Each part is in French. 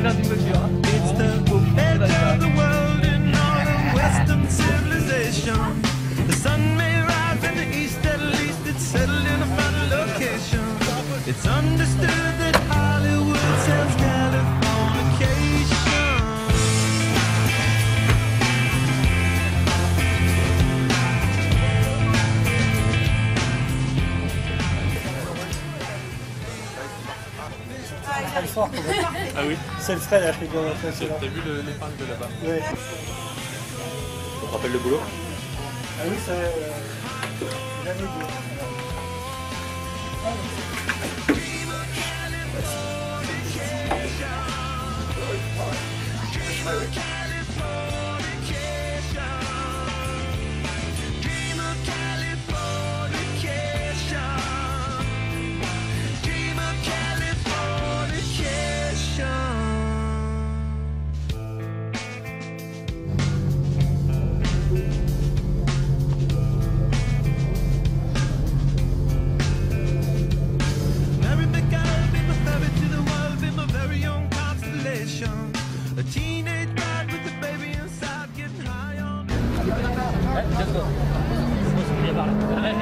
faire d'une voiture. Hein. It's understood that Hollywood sells Californication. Ah oui. C'est le Fred, là, je bien T'as vu l'épingle de là-bas? Ouais. Ça te rappelle le boulot? Ah oui, c'est jamais beau.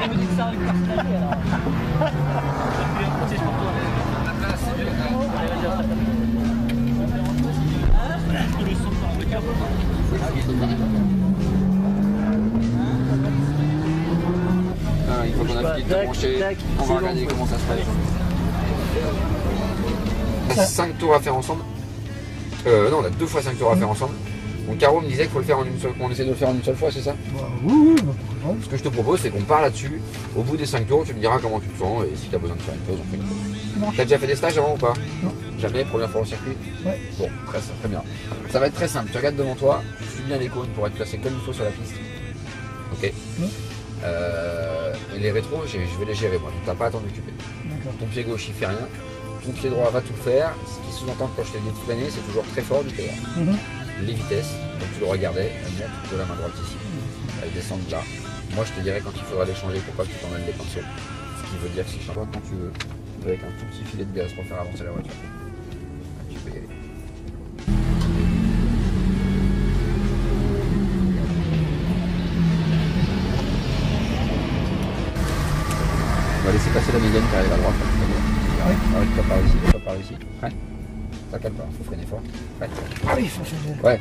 Elle me dit que ça arrive par stager alors. C'est pour toi. Allez, vas-y, après. Le son dans la voiture. Il faut qu'on applique de brancher, on va regarder comment ça se passe. 5 tours à faire ensemble. Non, on a 2 fois 5 tours à faire ensemble. Donc Caro me disait qu'il faut le faire en une seule, qu'on essaie de le faire en une seule fois, c'est ça? Oui, Ce que je te propose, c'est qu'on part là-dessus. Au bout des 5 tours, tu me diras comment tu te sens et si tu as besoin de faire une pause, on fait une pause. T'as déjà fait des stages avant ou pas? Non. Jamais, première fois au circuit? Ouais. Bon, très bien. Ça va être très simple. Tu regardes devant toi, tu suis bien les cônes pour être placé comme il faut sur la piste. Ok. Et les rétros, je vais les gérer moi, donc t'as pas à t'en occuper. Ton pied gauche il fait rien, ton pied droit va tout faire. Ce qui sous-entend que quand je te dis de freiner, c'est toujours très fort du pied droit. Les vitesses, comme tu le regardais, elles montent de la main droite ici. Elles descendent là. Moi je te dirais quand il faudra les changer pour pas que tu t'emmènes les pinceaux. Ce qui veut dire que si je change quand tu veux, avec un tout petit filet de gaz pour faire avancer la voiture. Tu peux y aller. On va laisser passer la médiane qui arrive à droite. Arrête pas par ici, pas par ici. Ouais. Ça calme pas, faut freiner fort. Ouais. Ah oui, il faut changer. Ouais,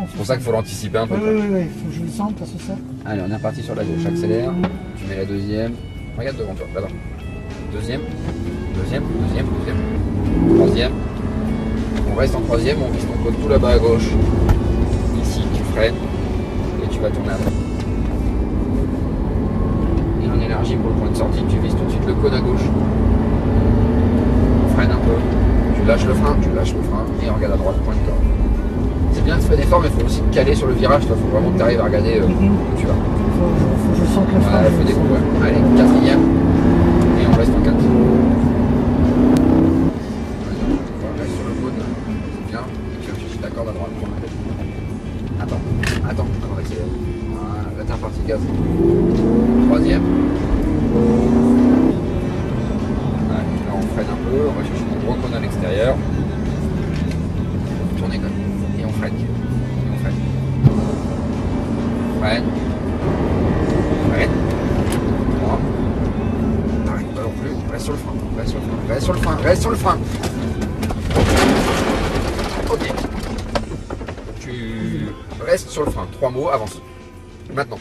c'est pour ça qu'il faut l'anticiper un peu. Oui, il faut que je le sente, parce que ça. Allez, on est reparti sur la gauche, accélère. Tu mets la deuxième. Regarde devant toi, là-bas. Deuxième. Troisième. On reste en troisième, on vise ton côte tout là-bas à gauche. Ici, tu freines et tu vas tourner à droite. Et en énergie pour le point de sortie, tu vises tout de suite le cône à gauche. Freine un peu. Tu lâches le frein et on regarde à droite, point de corde. C'est bien de freiner fort, mais il faut aussi te caler sur le virage. Il faut vraiment que tu arrives à regarder où tu vas. Faut que je sente le frein. Ouais, faut découvrir. Allez, quatrième. Et on reste en 4. On reste sur le cône. C'est bien. Et tu vas chercher la corde à droite. Attends, on va accélérer. Voilà, là t'es reparti, gaz. Troisième. Ouais, là on freine un peu, on va chercher mon gros cône à l'extérieur. Tourner comme. Et on freine. Freine. Voilà. N'arrête pas non plus. Reste sur le frein. Ok. Tu restes sur le frein. 3 mots, avance. Maintenant.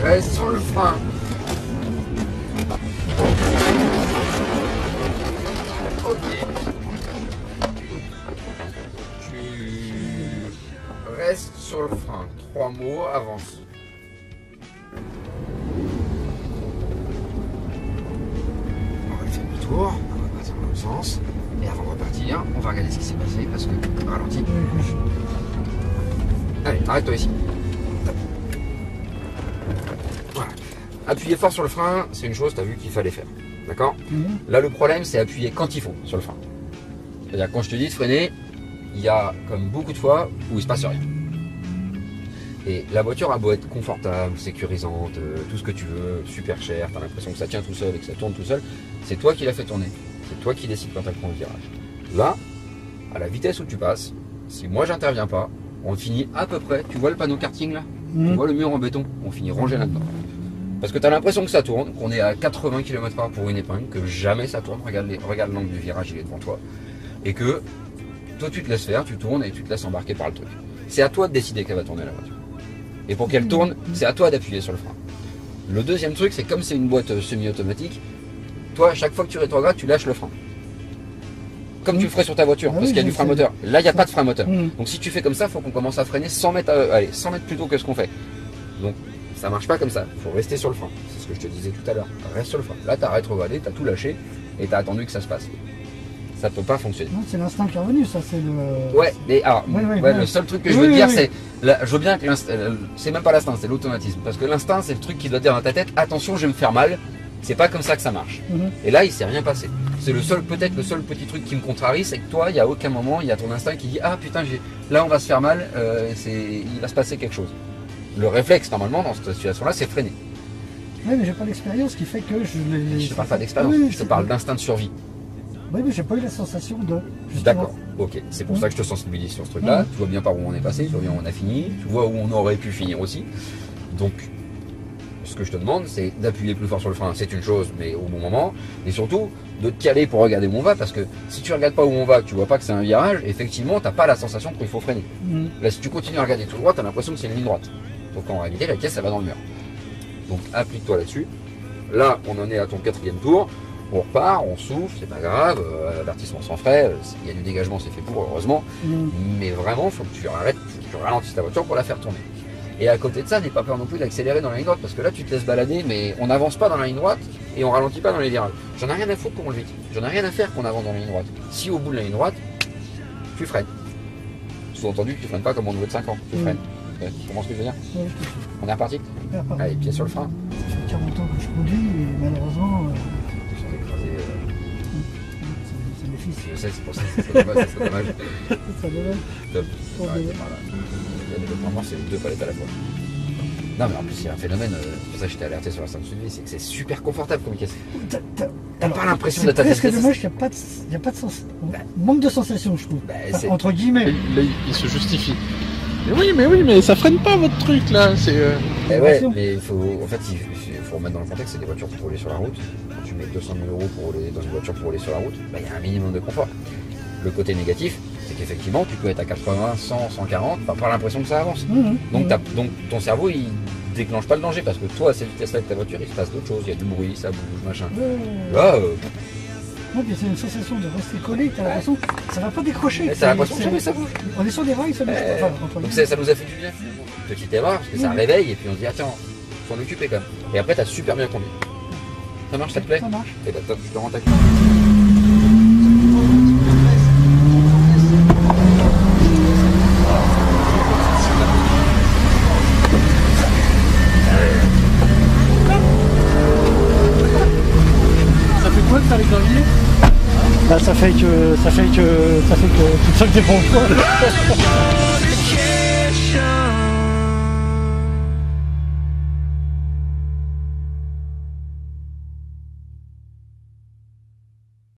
Reste sur le frein. Ok. Tu restes sur le frein. 3 mots, avance. On va faire demi-tour, on va partir dans l'autre sens. Et avant de repartir, on va regarder ce qui s'est passé parce que ralenti. Allez, arrête-toi ici. Voilà. Appuyer fort sur le frein, c'est une chose, tu as vu qu'il fallait faire. D'accord? Là, le problème, c'est appuyer quand il faut sur le frein. C'est-à-dire, quand je te dis de freiner, il y a comme beaucoup de fois où il se passe rien. Et la voiture a beau être confortable, sécurisante, tout ce que tu veux, super cher, tu as l'impression que ça tient tout seul et que ça tourne tout seul, c'est toi qui l'as fait tourner. C'est toi qui décides quand tu prends le virage. Là, à la vitesse où tu passes, si moi j'interviens pas, on finit à peu près, tu vois le panneau karting là, tu vois le mur en béton, on finit rangé là-dedans. Parce que tu as l'impression que ça tourne, qu'on est à 80 km/h pour une épingle, que jamais ça tourne, regarde l'angle du virage, il est devant toi. Et que toi tu te laisses faire, tu tournes et tu te laisses embarquer par le truc. C'est à toi de décider qu'elle va tourner la voiture. Et pour qu'elle tourne, c'est à toi d'appuyer sur le frein. Le deuxième truc, c'est comme c'est une boîte semi-automatique, toi à chaque fois que tu rétrogrades, tu lâches le frein. Comme tu le ferais sur ta voiture, parce qu'il y a du frein moteur. Là, il n'y a pas de frein moteur. Donc si tu fais comme ça, il faut qu'on commence à freiner 100 mètres, 100 mètres plus tôt que ce qu'on fait. Donc ça marche pas comme ça, il faut rester sur le frein. C'est ce que je te disais tout à l'heure, reste sur le frein. Là, tu as rétrogradé, tu as tout lâché et tu as attendu que ça se passe. Ça peut pas fonctionner. C'est l'instinct qui est revenu, ça c'est le... Ouais, mais alors, le seul truc que je veux dire, c'est, je veux bien que l'instinct, c'est même pas l'instinct, c'est l'automatisme. Parce que l'instinct, c'est le truc qui doit dire dans ta tête, attention, je vais me faire mal. C'est pas comme ça que ça marche. Et là, il s'est rien passé. C'est peut-être le seul petit truc qui me contrarie, c'est que toi, il y a aucun moment, il y a ton instinct qui dit, ah putain, là on va se faire mal, il va se passer quelque chose. Le réflexe, normalement, dans cette situation-là, c'est freiner. Oui, mais j'ai pas l'expérience qui fait que je l'ai... Je te parle pas d'expérience, je te parle d'instinct de survie. Oui, mais j'ai pas eu la sensation de... D'accord, ok. C'est pour ça que je te sensibilise sur ce truc-là. Tu vois bien par où on est passé, tu vois bien où on a fini, tu vois où on aurait pu finir aussi. Donc, ce que je te demande, c'est d'appuyer plus fort sur le frein, c'est une chose, mais au bon moment. Et surtout, de te caler pour regarder où on va, parce que si tu regardes pas où on va, que tu vois pas que c'est un virage, effectivement, t'as pas la sensation qu'il faut freiner. Là, si tu continues à regarder tout droit, t'as l'impression que c'est une ligne droite. Donc en réalité, la caisse, elle va dans le mur. Donc applique-toi là-dessus. Là, on en est à ton 4e tour. On repart, on souffle, c'est pas grave, avertissement sans frais, il y a du dégagement, c'est fait pour, heureusement. Mais vraiment, il faut que tu arrêtes, que tu ralentisses ta voiture pour la faire tourner. Et à côté de ça, n'aie pas peur non plus d'accélérer dans la ligne droite, parce que là, tu te laisses balader, mais on n'avance pas dans la ligne droite et on ralentit pas dans les virages. J'en ai rien à foutre qu'on le vite. J'en ai rien à faire qu'on avance dans la ligne droite. Si au bout de la ligne droite, tu freines. Sous-entendu, tu freines pas comme on veut de 5 ans, tu freines. Tu comprends ce que je veux dire? On est reparti? Allez, pied sur le frein. Ça fait 40 ans que je conduis, et malheureusement... c'est mes fils. Je sais, c'est pour ça que c'est dommage. C'est dommage. C'est dommage. Top. Ouais, vraiment, c'est les deux palettes à la fois. Non, mais en plus, il y a un phénomène, c'est pour ça que je t'ai alerté sur l'instinct de survie, c'est que c'est super confortable comme caisse. T'as pas l'impression d'être à presque dommage qu'il n'y a pas de sens. Manque de sensation, je trouve. Enfin, entre guillemets. Là, il se justifie. Mais oui, mais ça freine pas votre truc là. C'est. Ouais, mais il faut remettre dans le contexte, c'est des voitures pour rouler sur la route. Quand tu mets 200 000 € pour rouler dans une voiture pour rouler sur la route, il y a un minimum de confort. Le côté négatif, c'est qu'effectivement, tu peux être à 80, 100, 140, t'as pas l'impression que ça avance. Donc ton cerveau, il déclenche pas le danger, parce que toi, à cette vitesse-là avec ta voiture, il se passe d'autres choses, il y a du bruit, ça bouge, machin. Là, c'est une sensation de rester collé, t'as l'impression que ça va pas décrocher. T'as l'impression que jamais ça bouge. On est sur des rails, ça bouge pas. Donc ça nous a fait du bien. Petite erreur, parce que ça réveille, et puis on se dit, attends, faut s'en occuper quand même. Et après, t'as super bien conduit. Ça marche, ça te plaît? Ça marche. Et bah top, je te rends ta clé. Ça fait quoi de faire les claviers? Ça fait que tu te sens que t'es bon quoi.